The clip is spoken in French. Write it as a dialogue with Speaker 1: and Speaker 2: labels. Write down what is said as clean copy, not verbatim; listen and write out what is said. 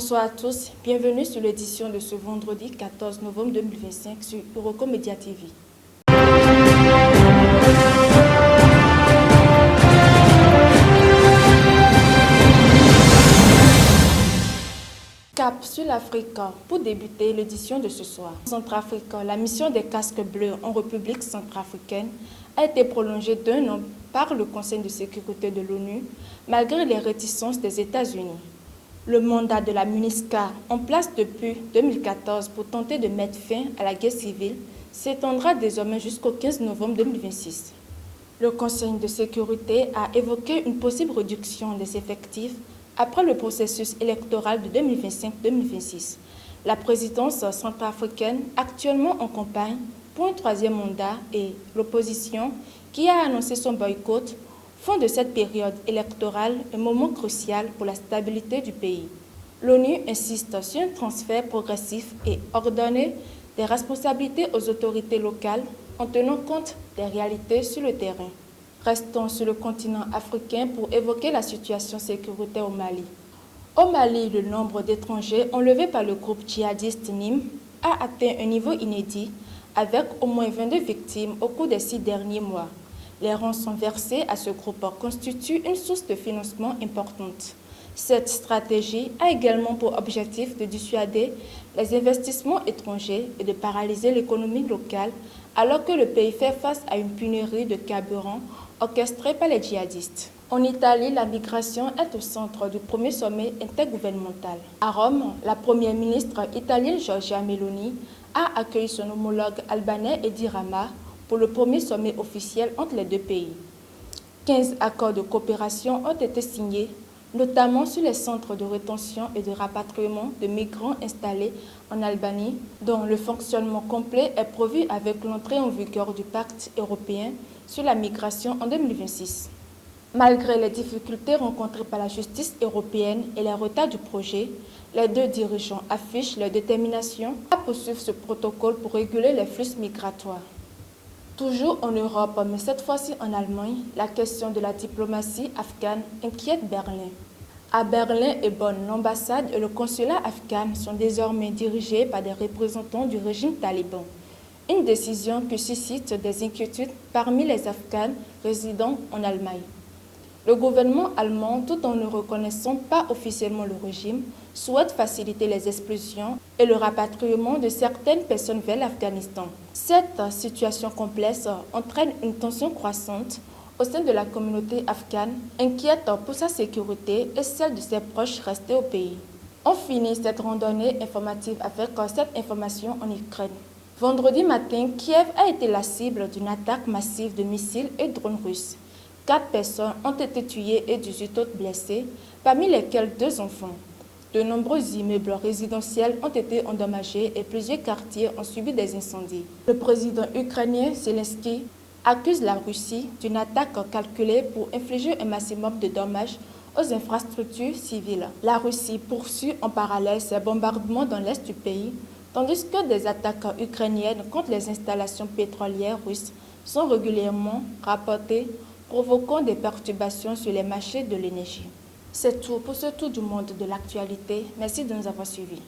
Speaker 1: Bonsoir à tous, bienvenue sur l'édition de ce vendredi 14 novembre 2025 sur Eurocom Media TV. Cap sur l'Afrique pour débuter l'édition de ce soir. En Centrafrique, la mission des casques bleus en République centrafricaine a été prolongée d'1 an par le Conseil de sécurité de l'ONU, malgré les réticences des États-Unis. Le mandat de la MINUSCA, en place depuis 2014 pour tenter de mettre fin à la guerre civile, s'étendra désormais jusqu'au 15 novembre 2026. Le Conseil de sécurité a évoqué une possible réduction des effectifs après le processus électoral de 2025-2026. La présidence centrafricaine, actuellement en campagne pour un 3e mandat, et l'opposition, qui a annoncé son boycott, font de cette période électorale un moment crucial pour la stabilité du pays. L'ONU insiste sur un transfert progressif et ordonné des responsabilités aux autorités locales en tenant compte des réalités sur le terrain. Restons sur le continent africain pour évoquer la situation sécuritaire au Mali. Au Mali, le nombre d'étrangers enlevés par le groupe djihadiste Nîmes a atteint un niveau inédit, avec au moins 22 victimes au cours des 6 derniers mois. Les rançons versées à ce groupe constituent une source de financement importante. Cette stratégie a également pour objectif de dissuader les investissements étrangers et de paralyser l'économie locale, alors que le pays fait face à une pénurie de carburant orchestrée par les djihadistes. En Italie, la migration est au centre du premier sommet intergouvernemental. À Rome, la première ministre italienne Giorgia Meloni a accueilli son homologue albanais Edi Rama pour le premier sommet officiel entre les deux pays. 15 accords de coopération ont été signés, notamment sur les centres de rétention et de rapatriement de migrants installés en Albanie, dont le fonctionnement complet est prévu avec l'entrée en vigueur du pacte européen sur la migration en 2026. Malgré les difficultés rencontrées par la justice européenne et les retards du projet, les deux dirigeants affichent leur détermination à poursuivre ce protocole pour réguler les flux migratoires. Toujours en Europe, mais cette fois-ci en Allemagne, la question de la diplomatie afghane inquiète Berlin. À Berlin et Bonn, l'ambassade et le consulat afghan sont désormais dirigés par des représentants du régime taliban. Une décision qui suscite des inquiétudes parmi les Afghans résidant en Allemagne. Le gouvernement allemand, tout en ne reconnaissant pas officiellement le régime, souhaite faciliter les expulsions et le rapatriement de certaines personnes vers l'Afghanistan. Cette situation complexe entraîne une tension croissante au sein de la communauté afghane, inquiète pour sa sécurité et celle de ses proches restés au pays. On finit cette randonnée informative avec cette information en Ukraine. Vendredi matin, Kiev a été la cible d'une attaque massive de missiles et drones russes. 4 personnes ont été tuées et 18 autres blessées, parmi lesquelles 2 enfants. De nombreux immeubles résidentiels ont été endommagés et plusieurs quartiers ont subi des incendies. Le président ukrainien Zelensky accuse la Russie d'une attaque calculée pour infliger un maximum de dommages aux infrastructures civiles. La Russie poursuit en parallèle ses bombardements dans l'est du pays, tandis que des attaques ukrainiennes contre les installations pétrolières russes sont régulièrement rapportées, provoquant des perturbations sur les marchés de l'énergie. C'est tout pour ce tour du monde de l'actualité. Merci de nous avoir suivis.